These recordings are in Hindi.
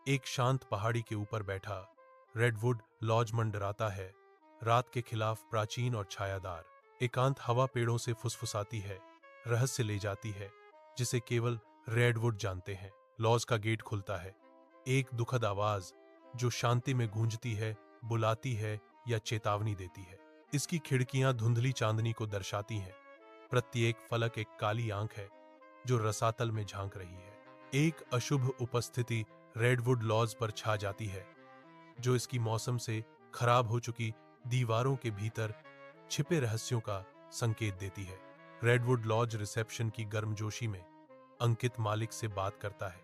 एक शांत पहाड़ी के ऊपर बैठा रेडवुड लॉज मंडराता है। रात के खिलाफ प्राचीन और छायादार एकांत हवा पेड़ों से फुसफुसाती है, रहस्य ले जाती है जिसे केवल रेडवुड जानते हैं। लॉज का गेट खुलता है। एक दुखद आवाज जो शांति में गूंजती है, बुलाती है या चेतावनी देती है। इसकी खिड़कियां धुंधली चांदनी को दर्शाती हैं। प्रत्येक फलक एक काली आंख है जो रसातल में झांक रही है। एक अशुभ उपस्थिति रेडवुड लॉज पर छा जाती है जो इसकी मौसम से खराब हो चुकी दीवारों के भीतर छिपे रहस्यों का संकेत देती है। रेडवुड लॉज रिसेप्शन की गर्मजोशी में अंकित मालिक से बात करता है।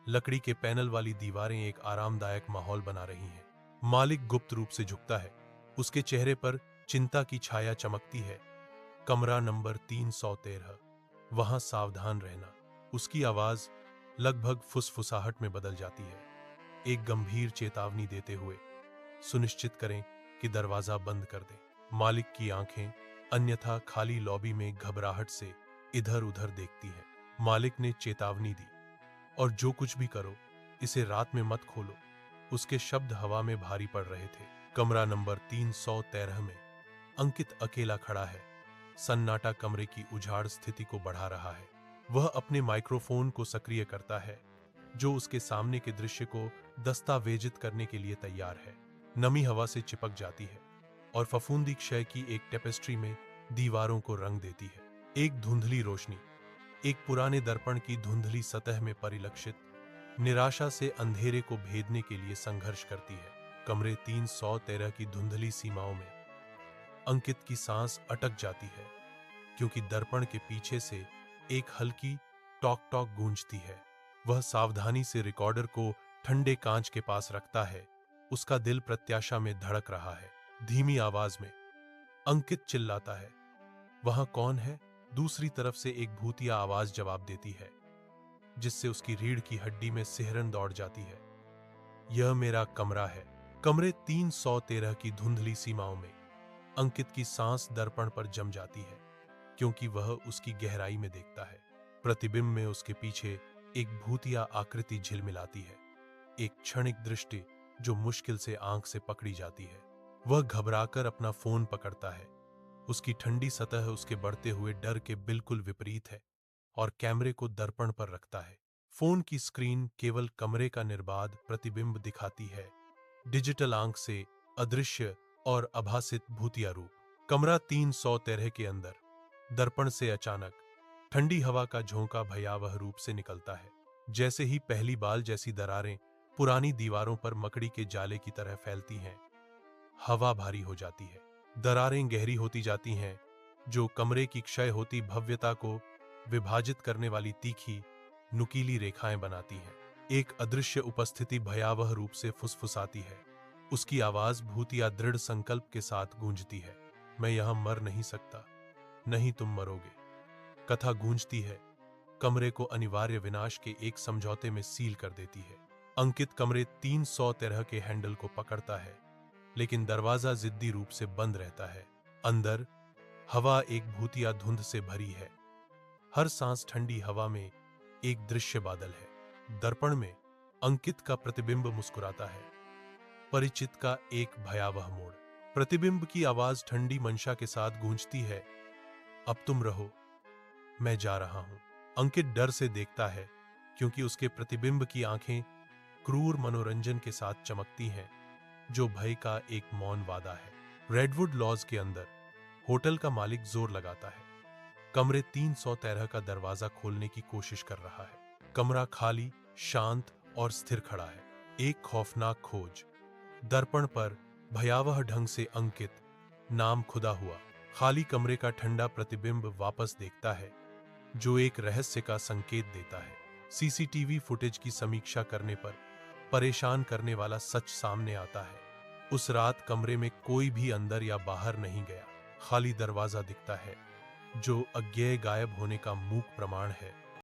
लकड़ी के पैनल वाली दीवारें एक आरामदायक माहौल बना रही हैं। मालिक गुप्त रूप से झुकता है। उसके चेहरे पर चिंता की छाया चमकती है। कमरा नंबर 313, वहां सावधान रहना। उसकी आवाज लगभग फुसफुसाहट में बदल जाती है, एक गंभीर चेतावनी देते हुए। सुनिश्चित करें कि दरवाजा बंद कर दें। मालिक की आंखें अन्यथा खाली लॉबी में घबराहट से इधर उधर देखती हैं। मालिक ने चेतावनी दी, और जो कुछ भी करो इसे रात में मत खोलो। उसके शब्द हवा में भारी पड़ रहे थे। कमरा नंबर 313 में अंकित अकेला खड़ा है। सन्नाटा कमरे की उजाड़ स्थिति को बढ़ा रहा है। वह अपने माइक्रोफोन को सक्रिय करता है जो उसके सामने के दृश्य को दस्तावेजित करने के लिए तैयार है। नमी हवा से चिपक जाती है और फफूंदी क्षय की एक टेपेस्ट्री में दीवारों को रंग देती है। एक धुंधली रोशनी एक पुराने दर्पण की धुंधली सतह में परिलक्षित निराशा से अंधेरे को भेदने के लिए संघर्ष करती है। कमरे 313 की धुंधली सीमाओं में अंकित की सांस अटक जाती है क्योंकि दर्पण के पीछे से एक हल्की टॉक टॉक गूंजती है। वह सावधानी से रिकॉर्डर को ठंडे कांच के पास रखता है। उसका दिल प्रत्याशा में धड़क रहा है। धीमी आवाज में अंकित चिल्लाता है, वहां कौन है? दूसरी तरफ से एक भूतिया आवाज जवाब देती है जिससे उसकी रीढ़ की हड्डी में सिहरन दौड़ जाती है। यह मेरा कमरा है। कमरे 313 की धुंधली सीमाओं में अंकित की सांस दर्पण पर जम जाती है क्योंकि वह उसकी गहराई में देखता है। प्रतिबिंब में उसके पीछे एक भूतिया आकृति झिलमिलाती है, एक क्षणिक दृष्टि जो मुश्किल से आंख से पकड़ी जाती है। वह घबराकर अपना फोन पकड़ता है। उसकी ठंडी सतह उसके बढ़ते हुए डर के बिल्कुल विपरीत है और कैमरे को दर्पण पर रखता है। फोन की स्क्रीन केवल कमरे का निर्बाध प्रतिबिंब दिखाती है, डिजिटल आंख से अदृश्य और आभासित भूतिया रूप। कमरा 313 के अंदर दर्पण से अचानक ठंडी हवा का झोंका भयावह रूप से निकलता है। जैसे ही पहली बाल जैसी दरारें पुरानी दीवारों पर मकड़ी के जाले की तरह फैलती हैं, हवा भारी हो जाती है। दरारें गहरी होती जाती हैं जो कमरे की क्षय होती भव्यता को विभाजित करने वाली तीखी नुकीली रेखाएं बनाती हैं। एक अदृश्य उपस्थिति भयावह रूप से फुसफुसाती है। उसकी आवाज भूतिया दृढ़ संकल्प के साथ गूंजती है, मैं यहां मर नहीं सकता, नहीं तुम मरोगे। कथा गूंजती है, कमरे को अनिवार्य विनाश के एक समझौते में सील कर देती है। अंकित कमरे 313 के हैंडल को पकड़ता है, लेकिन दरवाजा जिद्दी रूप से बंद रहता है। अंदर हवा एक भूतिया धुंध से भरी है। हर सांस ठंडी हवा में एक दृश्य बादल है। दर्पण में अंकित का प्रतिबिंब मुस्कुराता है, परिचित का एक भयावह मोड़। प्रतिबिंब की आवाज ठंडी मंशा के साथ गूंजती है, अब तुम रहो, मैं जा रहा हूं। अंकित डर से देखता है क्योंकि उसके प्रतिबिंब की आंखें क्रूर मनोरंजन के साथ चमकती हैं जो भय का एक मौन वादा है। रेडवुड लॉज के अंदर होटल का मालिक जोर लगाता है। कमरे 313 का दरवाजा खोलने की कोशिश कर रहा है। कमरा खाली, शांत और स्थिर खड़ा है। एक खौफनाक खोज। दर्पण पर भयावह ढंग से अंकित नाम खुदा हुआ। खाली कमरे का ठंडा प्रतिबिंब वापस देखता है जो एक रहस्य का संकेत देता है। सीसीटीवी फुटेज की समीक्षा करने पर परेशान करने वाला सच सामने आता है। उस रात कमरे में कोई भी अंदर या बाहर नहीं गया। खाली दरवाजा दिखता है जो अज्ञेय गायब होने का मूक प्रमाण है।